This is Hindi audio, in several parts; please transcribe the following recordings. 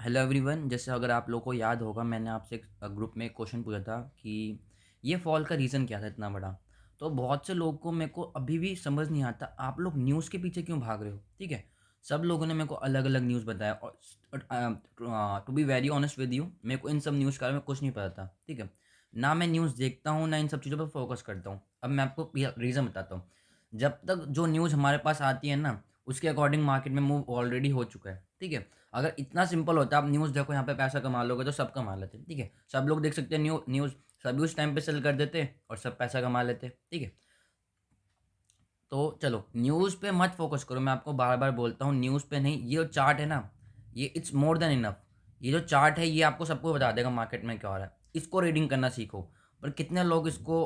Hello everyone. जैसे अगर आप लोगों को याद होगा, मैंने आपसे एक ग्रुप में क्वेश्चन पूछा था कि ये फॉल का रीज़न क्या था इतना बड़ा। तो बहुत से लोगों को मेरे को अभी भी समझ नहीं आता, आप लोग न्यूज़ के पीछे क्यों भाग रहे हो। ठीक है, सब लोगों ने मेरे को अलग अलग न्यूज़ बताया और to be very honest with you, मेरे को इन सब न्यूज़ के बारे में कुछ नहीं पता था। ठीक है, ना मैं न्यूज़ देखता हूँ, ना इन सब चीज़ों पर फोकस करता हूँ। अब मैं आपको रीज़न बताता हूँ। जब तक जो न्यूज़ हमारे पास आती है ना, उसके अकॉर्डिंग मार्केट में मूव ऑलरेडी हो चुका है। ठीक है, अगर इतना सिंपल होता, आप न्यूज़ देखो यहाँ पे पैसा कमा लोगे तो सब कमा लेते। ठीक है, सब लोग देख सकते हैं न्यूज़, सभी उस टाइम पे सेल कर देते और सब पैसा कमा लेते। ठीक है, तो चलो न्यूज़ पे मत फोकस करो, मैं आपको बार बार बोलता हूँ न्यूज़ पे नहीं। ये जो चार्ट है ना, ये इट्स मोर देन इनफ। ये जो चार्ट है ये आपको सबको बता देगा मार्केट में क्या हो रहा है। इसको रीडिंग करना सीखो। पर कितने लोग इसको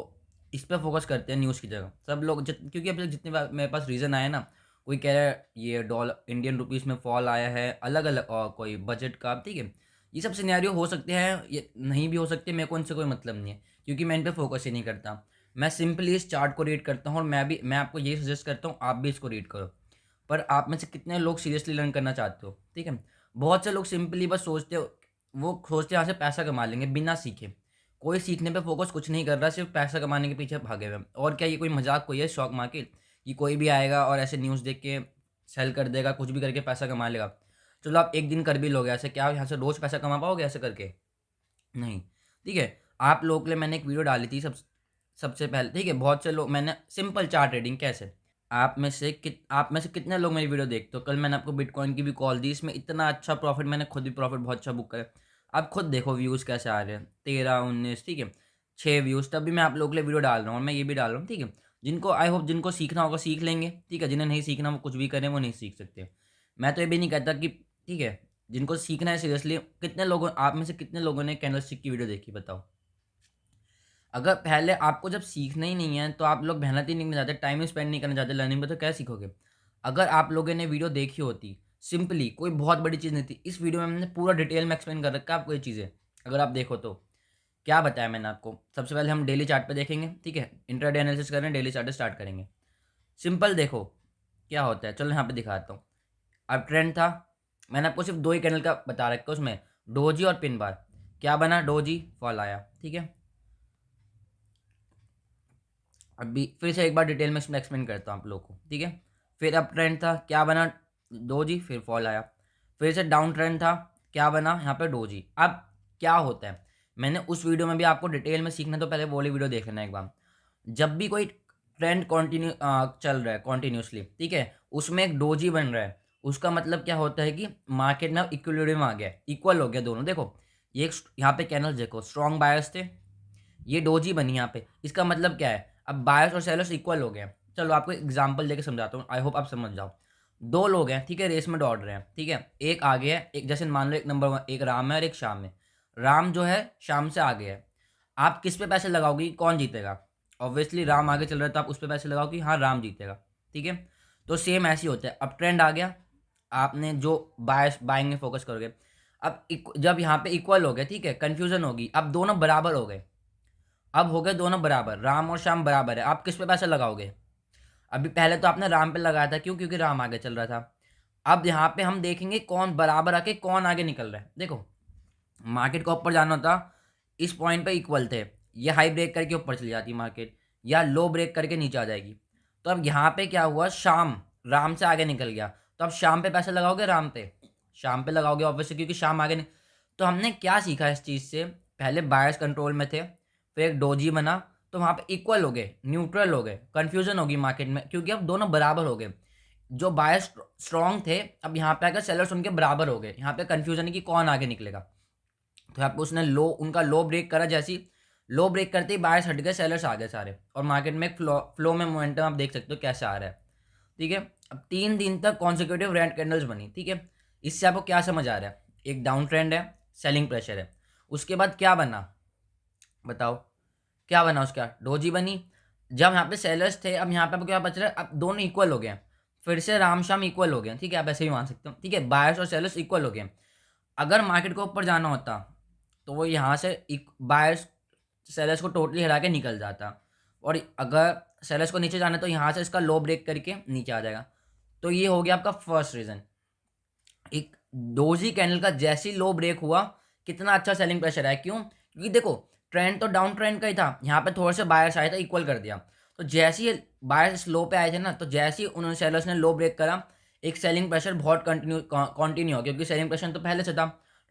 इस पे फोकस करते हैं न्यूज़ की जगह। सब लोग क्योंकि अब तक जितने बार मेरे पास रीज़न आया ना, कोई कह रहा है ये डॉलर इंडियन रुपीज़ में फॉल आया है अलग अलग, और कोई बजट का। ठीक है, ये सब सिनेरियो हो सकते हैं, ये नहीं भी हो सकते, मेरे को इनसे कोई मतलब नहीं है, क्योंकि मैं इन पे फोकस ही नहीं करता। मैं सिंपली इस चार्ट को रीड करता हूँ और मैं आपको यही सजेस्ट करता हूँ आप भी इसको रीड करो। पर आप में से कितने लोग सीरियसली लर्न करना चाहते हो। ठीक है, बहुत से लोग सिंपली बस सोचते हो, वो सोचते हैं यहाँ से पैसा कमा लेंगे बिना सीखे। कोई सीखने पे फोकस कुछ नहीं कर रहा, सिर्फ पैसा कमाने के पीछे भागे हुए हैं। और क्या ये कोई मजाक कोई है स्टॉक मार्केट कि कोई भी आएगा और ऐसे न्यूज़ देख के सेल कर देगा, कुछ भी करके पैसा कमा लेगा। चलो आप एक दिन कर भी लोगे ऐसे, क्या यहाँ से रोज पैसा कमा पाओगे ऐसे करके? नहीं। ठीक है, आप लोगों के लिए मैंने एक वीडियो डाली थी सबसे पहले। ठीक है, बहुत से लोग, मैंने सिंपल चार्ट ट्रेडिंग कैसे, आप में से कितने लोग मेरी वीडियो देखते हो। कल मैंने आपको बिटकॉइन की भी कॉल दी, इसमें इतना अच्छा प्रॉफिट, मैंने खुद भी प्रॉफिट बहुत अच्छा बुक करा। आप खुद देखो व्यूज़ कैसे आ रहे हैं, 13 19। ठीक है, 6 व्यूज़, तब भी मैं आप लोगों के लिए वीडियो डाल रहा हूँ और मैं ये भी डाल रहा हूँ। ठीक है, जिनको आई होप जिनको सीखना होगा सीख लेंगे। ठीक है, जिन्हें नहीं सीखना वो कुछ भी करें, वो नहीं सीख सकते। मैं तो ये भी नहीं कहता कि, ठीक है, जिनको सीखना है सीरियसली, कितने लोगों आप में से कितने लोगों ने कैंडलस्टिक की वीडियो देखी बताओ। अगर पहले आपको जब सीखना ही नहीं है तो आप लोग मेहनत ही नहीं करना चाहते, टाइम ही स्पेंड नहीं करना चाहते लर्निंग में, तो क्या सीखोगे। अगर आप लोगों ने वीडियो देखी होती, सिंपली कोई बहुत बड़ी चीज़ नहीं थी, इस वीडियो में मैंने पूरा डिटेल में एक्सप्लेन कर रखा है आपको ये चीज़ें। अगर आप देखो तो क्या बताया मैंने आपको। सबसे पहले हम डेली चार्ट पे देखेंगे। ठीक है, इंट्राडे एनालिसिस कर रहे हैं, डेली चार्ट स्टार्ट करेंगे। सिंपल देखो क्या होता है, चलो यहाँ पे दिखाता हूँ। अब ट्रेंड था, मैंने आपको सिर्फ दो ही कैंडल का बता रखा है उसमें, डोजी और पिन बार। क्या बना, डोजी फॉल आया। ठीक है, अभी फिर से एक बार डिटेल में इसमें एक्सप्लेन करता हूँ आप लोगों को। ठीक है, फिर अप ट्रेंड था, क्या बना, डोजी, फिर फॉल आया। फिर से डाउन ट्रेंड था, क्या बना, यहाँ पे डोजी। अब क्या होता है, मैंने उस वीडियो में भी आपको डिटेल में सीखना, तो पहले वो वाली वीडियो देख लेना एक बार। जब भी कोई ट्रेंड कंटिन्यू चल रहा है कॉन्टिन्यूसली, ठीक है, उसमें एक डोजी बन रहा है, उसका मतलब क्या होता है कि मार्केट में इक्विलिब्रियम आ गया, इक्वल हो गया दोनों। देखो ये यहाँ पे कैनल देखो, स्ट्रॉन्ग बायर्स थे, ये डोजी बनी यहाँ पे, इसका मतलब क्या है, अब बायर्स और सेलर्स इक्वल हो गए। चलो आपको एग्जांपल देके समझाता हूँ, आई होप आप समझ जाओ। दो लोग हैं, ठीक है, रेस में दौड़ रहे हैं। ठीक है, एक आगे है, एक जैसे मान लो एक नंबर वन, एक राम है और एक श्याम है। राम जो है श्याम से आगे है। आप किस पे पैसे लगाओगे कि कौन जीतेगा? ऑब्वियसली राम आगे चल रहा है तो आप उस पे पैसे लगाओ कि हाँ राम जीतेगा। ठीक है, तो सेम ऐसे ही होता है। अब ट्रेंड आ गया, आपने जो बाइंग में फोकस करोगे। अब जब यहाँ पे इक्वल हो गए, ठीक है, कंफ्यूजन होगी, अब दोनों बराबर हो गए। अब हो गए दोनों बराबर, राम और श्याम बराबर है, आप किस पे पैसे लगाओगे? अभी पहले तो आपने राम पे लगाया था, क्यों? क्योंकि राम आगे चल रहा था। अब यहाँ पे हम देखेंगे कौन बराबर आके कौन आगे निकल रहा है। देखो मार्केट को ऊपर जाना होता, इस पॉइंट पे इक्वल थे, ये हाई ब्रेक करके ऊपर चली जाती मार्केट, या लो ब्रेक करके नीचे आ जाएगी। तो अब यहाँ पे क्या हुआ, शाम राम से आगे निकल गया, तो अब शाम पे पैसे लगाओगे, राम पे? शाम पे लगाओगे ऑब्वियसली, क्योंकि शाम आगे तो हमने क्या सीखा इस चीज़ से, पहले बायर्स कंट्रोल में थे, फिर एक डोजी बना, तो वहाँ पे इक्वल हो गए, न्यूट्रल हो गए, कन्फ्यूजन होगी मार्केट में, क्योंकि अब दोनों बराबर हो गए। जो बायर्स स्ट्रॉन्ग थे, अब यहाँ पे आकर सेलर्स उनके बराबर हो गए, यहाँ पे कन्फ्यूजन है कि कौन आगे निकलेगा। तो यहाँ पे उसने लो, उनका लो ब्रेक करा, जैसी लो ब्रेक करते ही बायर्स हट गए, सेलर्स आ गए सारे, और मार्केट में एक फ्लो में मोमेंटम आप देख सकते हो कैसे आ रहा है। ठीक है, अब 3 दिन तक कॉन्सिक्यूटिव रेड कैंडल्स बनी। ठीक है, इससे आपको क्या समझ आ रहा है, एक डाउन ट्रेंड है, सेलिंग प्रेशर है। उसके बाद क्या बना बताओ, क्या बना उसके बाद, डोजी बनी। जब यहाँ पे सेलर्स थे, अब यहाँ पे आपको क्या बच रहा है, अब दोनों इक्वल हो गए हैं, फिर से राम शाम इक्वल हो गए। ठीक है, आप ऐसे भी मान सकते हो। ठीक है, बायर्स और सेलर्स इक्वल हो गए। अगर मार्केट को ऊपर जाना होता तो वो यहाँ से बायर्स सेलर्स को टोटली हरा के निकल जाता, और अगर सेलर्स को नीचे जाना है तो यहाँ से इसका लो ब्रेक करके नीचे आ जाएगा। तो ये हो गया आपका फर्स्ट रीज़न। एक डोजी कैंडल का जैसे ही लो ब्रेक हुआ, कितना अच्छा सेलिंग प्रेशर है। क्यों? क्योंकि देखो ट्रेंड तो डाउन ट्रेंड का ही था, यहाँ पे थोड़े से बायर्स आए थे, इक्वल कर दिया। तो जैसे ही बायर्स लो पे आए थे ना, तो जैसे ही उन्होंने सेलर्स ने लो ब्रेक करा, एक सेलिंग प्रेशर बहुत कंटिन्यू हो गया, क्योंकि सेलिंग प्रेशर तो पहले से था,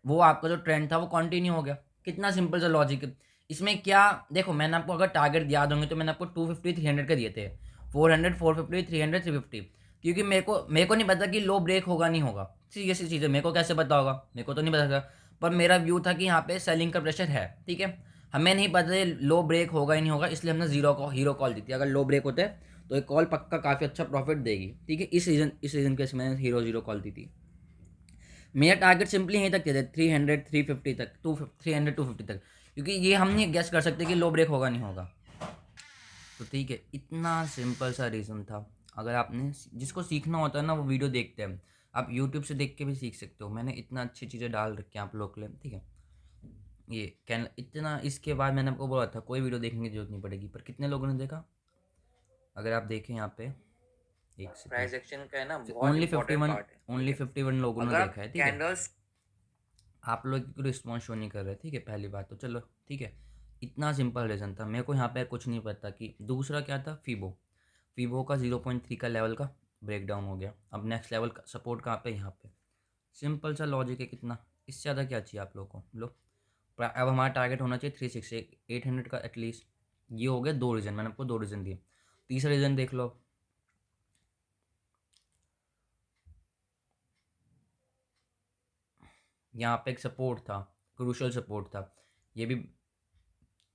वो आपका जो ट्रेंड था वो कंटिन्यू हो गया। कितना सिंपल सा लॉजिक है इसमें। क्या देखो, मैंने आपको अगर टारगेट याद होंगे तो मैंने आपको 250 300 के दिए थे, 400 450 300 350, क्योंकि मेरे को नहीं पता कि लो ब्रेक होगा नहीं होगा। सीरियस सी चीज़ है, मेरे को कैसे पता होगा, मेरे को तो नहीं पता था। पर मेरा व्यू था कि यहाँ पे सेलिंग का प्रेशर है, ठीक है। हमें नहीं पता लो ब्रेक होगा ही नहीं होगा, इसलिए हमने हीरो कॉल दी थी। अगर लो ब्रेक होते तो एक कॉल पक्का काफ़ी अच्छा प्रॉफिट देगी, ठीक है। इस रीज़न के मैंने हीरो जीरो कॉल दी थी। मेरा टारगेट सिंपली यहीं तक थे, 300 350 तक, 300 250 तक, क्योंकि ये हम नहीं गेस कर सकते कि लो ब्रेक होगा नहीं होगा। तो ठीक है, इतना सिंपल सा रीज़न था। अगर आपने जिसको सीखना होता है ना, वो वीडियो देखते हैं। आप यूट्यूब से देख के भी सीख सकते हो, मैंने इतना अच्छी चीज़ें डाल रखी हैं आप लोग के लिए, ठीक है। ये कैन इतना, इसके बाद मैंने आपको बोला था कोई वीडियो देखने की जरूरत नहीं पड़ेगी, पर कितने लोगों ने देखा? अगर आप देखें यहाँ पे, एक सेकंड, प्राइस एक्शन का है ना, बहुत इंपॉर्टेंट पार्ट है। ओनली 51 लोगों ने देखा है, ठीक है। कैंडल्स आप लोग रिस्पॉन्स शो नहीं कर रहे, ठीक है, पहली बात तो चलो ठीक है। इतना सिंपल रीज़न था, मेरे को यहाँ पे कुछ नहीं पता कि दूसरा क्या था। फीबो का 0.3 का लेवल का ब्रेक डाउन हो गया। अब नेक्स्ट लेवल का सपोर्ट कहाँ पे? यहाँ पे। सिंपल सा लॉजिक है, कितना, इससे ज़्यादा क्या चाहिए आप लोगों को। लो, अब हमारा टारगेट होना चाहिए 360 800 का एटलीस्ट। ये हो गया दो रीज़न, मैंने आपको दो रीज़न दिए। तीसरा रीज़न देख लो, यहाँ पे एक सपोर्ट था, क्रूशल सपोर्ट था, ये भी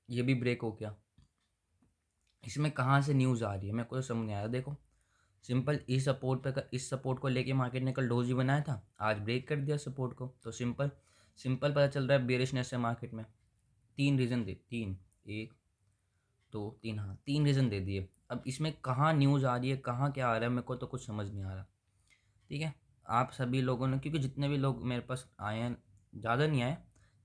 ये भी ब्रेक हो गया। इसमें कहाँ से न्यूज़ आ रही है मेरे को तो समझ नहीं आ रहा। देखो सिंपल, इस सपोर्ट को लेके मार्केट ने कल डोजी बनाया था, आज ब्रेक कर दिया सपोर्ट को। तो सिंपल सिंपल पता चल रहा है बेरिशनेस है मार्केट में। तीन रीज़न दे, तीन, एक दो तीन, हाँ तीन रीज़न दे दिए। अब इसमें कहाँ न्यूज़ आ रही है, कहाँ क्या आ रहा है, मेरे को तो कुछ समझ नहीं आ रहा, ठीक है। आप सभी लोगों ने, क्योंकि जितने भी लोग मेरे पास आए हैं, ज़्यादा नहीं आए,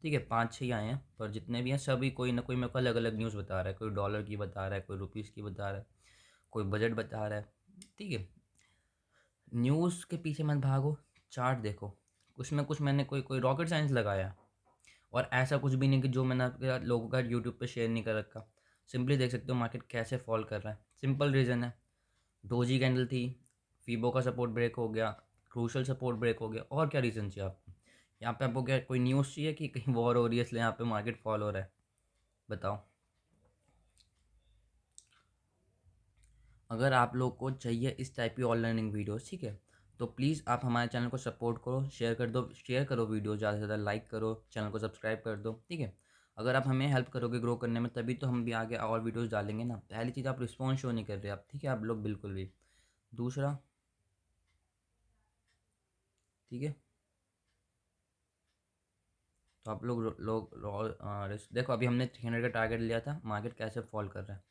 ठीक है, 5 6 ही आए हैं, पर जितने भी हैं सभी कोई ना कोई मेरे को अलग अलग न्यूज़ बता रहा है। कोई डॉलर की बता रहा है, कोई रुपीज़ की बता रहा है, कोई बजट बता रहा है, ठीक है। न्यूज़ के पीछे मत भागो, चार्ट देखो, उसमें कुछ मैंने कोई कोई रॉकेट साइंस लगाया, और ऐसा कुछ भी नहीं कि जो मैंने आपके लोगों का यूट्यूब पे शेयर नहीं कर रखा। सिंपली देख सकते हो मार्केट कैसे फॉल कर रहा है। सिंपल रीज़न है, डोजी कैंडल थी, फीबो का सपोर्ट ब्रेक हो गया, क्रूशल सपोर्ट ब्रेक हो गया, और क्या रीज़न चाहिए आपको? यहाँ पे आपको क्या कोई न्यूज़ चाहिए कि कहीं वॉर हो रही है इसलिए यहाँ पे मार्केट फॉल हो रहा है? बताओ। अगर आप लोग को चाहिए इस टाइप की ऑनलाइन वीडियोस, ठीक है, तो प्लीज़ आप हमारे चैनल को सपोर्ट करो, शेयर करो वीडियो, ज़्यादा से ज़्यादा लाइक करो, चैनल को सब्सक्राइब कर दो, ठीक है। अगर आप हमें हेल्प करोगे ग्रो करने में, तभी तो हम भी आगे और वीडियोस डालेंगे ना। पहली चीज़, आप रिस्पॉन्स शो नहीं कर रहे आप, ठीक है, आप लोग बिल्कुल भी। दूसरा, ठीक है, तो आप देखो अभी हमने 300 का टारगेट लिया था, मार्केट कैसे फॉल कर रहा है।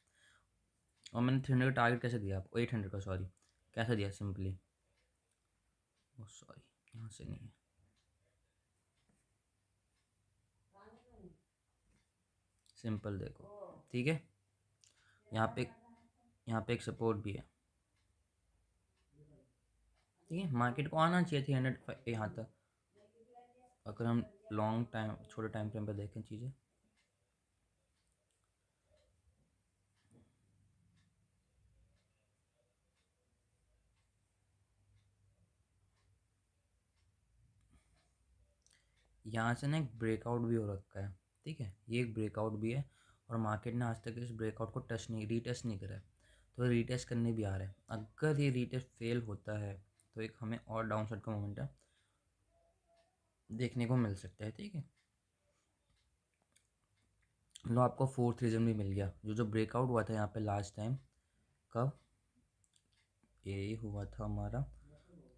और मैंने 300 का टारगेट कैसे दिया आपको, 800 का, सॉरी, कैसे दिया? सिंपली, ओ सॉरी, यहाँ से नहीं है, सिंपल देखो, ठीक है। यहाँ पे यहाँ पे एक सपोर्ट भी है, ठीक है। मार्केट को आना चाहिए 300 यहाँ तक। अगर हम लॉन्ग टाइम, छोटे टाइम फ्रेम पे देखें चीज़ें, यहाँ से ना एक ब्रेकआउट भी हो रखा है, ठीक है, ये एक ब्रेकआउट भी है। और मार्केट ने आज तक इस ब्रेकआउट को रीटेस्ट नहीं करा है, तो रीटेस्ट करने भी आ रहा है। अगर ये रीटेस्ट फेल होता है तो एक हमें और डाउन साइड का मोमेंटम देखने को मिल सकता है, ठीक है। लो, आपको फोर्थ रीज़न भी मिल गया। जो ब्रेकआउट हुआ था यहाँ पे लास्ट टाइम, कब ये हुआ था हमारा,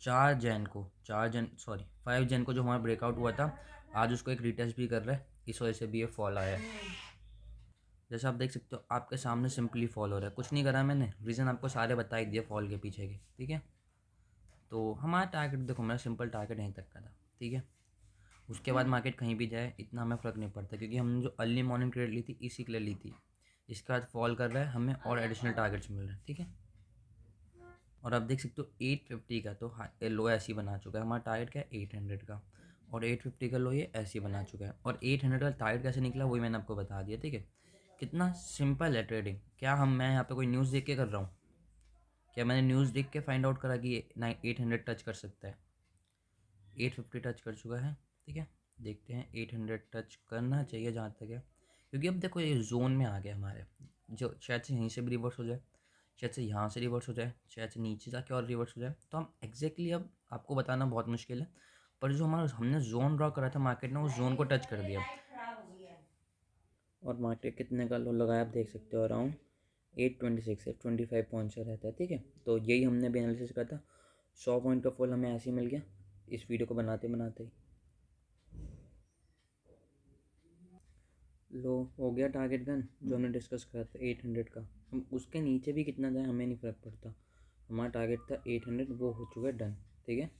5 जन को जो हमारा ब्रेकआउट हुआ था, आज उसको एक रिटेस्ट भी कर रहा है, इस वजह से भी ये फॉल आया है। जैसे आप देख सकते हो आपके सामने सिंपली फॉल हो रहा है, कुछ नहीं करा मैंने, रीज़न आपको सारे बता ही दिए फॉल के पीछे के, ठीक है। तो हमारा टारगेट देखो, मेरा सिंपल टारगेट यहीं तक का था, ठीक है। उसके बाद मार्केट कहीं भी जाए इतना हमें फ़र्क नहीं पड़ता, क्योंकि हमने जो अर्ली मॉर्निंग ट्रेड ली थी इसी के लिए ली थी। इसके बाद फॉल कर रहा है, हमें और एडिशनल टारगेट्स मिल रहे हैं, ठीक है। और आप देख सकते हो 850 का तो लो ऐसे ही बना चुका है। हमारा टारगेट क्या है 800 का, और 850 का लो ये ऐसे ही बना चुका है। और 800 का टारगेट कैसे निकला वही मैंने आपको बता दिया, ठीक है। कितना सिंपल है ट्रेडिंग। क्या मैं यहाँ पे कोई न्यूज़ देख के कर रहा हूँ? क्या मैंने न्यूज़ देख के फाइंड आउट करा कि ये 800 टच कर सकता है? 850 टच कर चुका है, ठीक है। देखते हैं 800 टच करना चाहिए जहाँ तक है, क्योंकि अब देखो ये जोन में आ गया हमारे, जो शायद से यहीं से भी रिवर्स हो जाए, शायद से यहाँ से रिवर्स हो जाए, शायद से नीचे जाके और रिवर्स हो जाए। तो हम एग्जैक्टली अब आपको बताना बहुत मुश्किल है, पर जो हमारा हमने जोन ड्रॉ करा था मार्केट ने उस जोन को टच कर दिया। और मार्केट कितने का लो लगाया आप देख सकते हो, अराउंड 826 है, 25 पॉइंट से रहता है, ठीक है। तो यही हमने भी एनालिसिस करा था। 100 पॉइंट का फॉल हमें ऐसे ही मिल गया इस वीडियो को बनाते बनाते ही। लो हो गया टारगेट गन जो हमने डिस्कस करा था 800 का। हम उसके नीचे भी कितना जाए हमें नहीं फ़र्क पड़ता, हमारा टारगेट था 800, वो हो चुका है डन, ठीक है।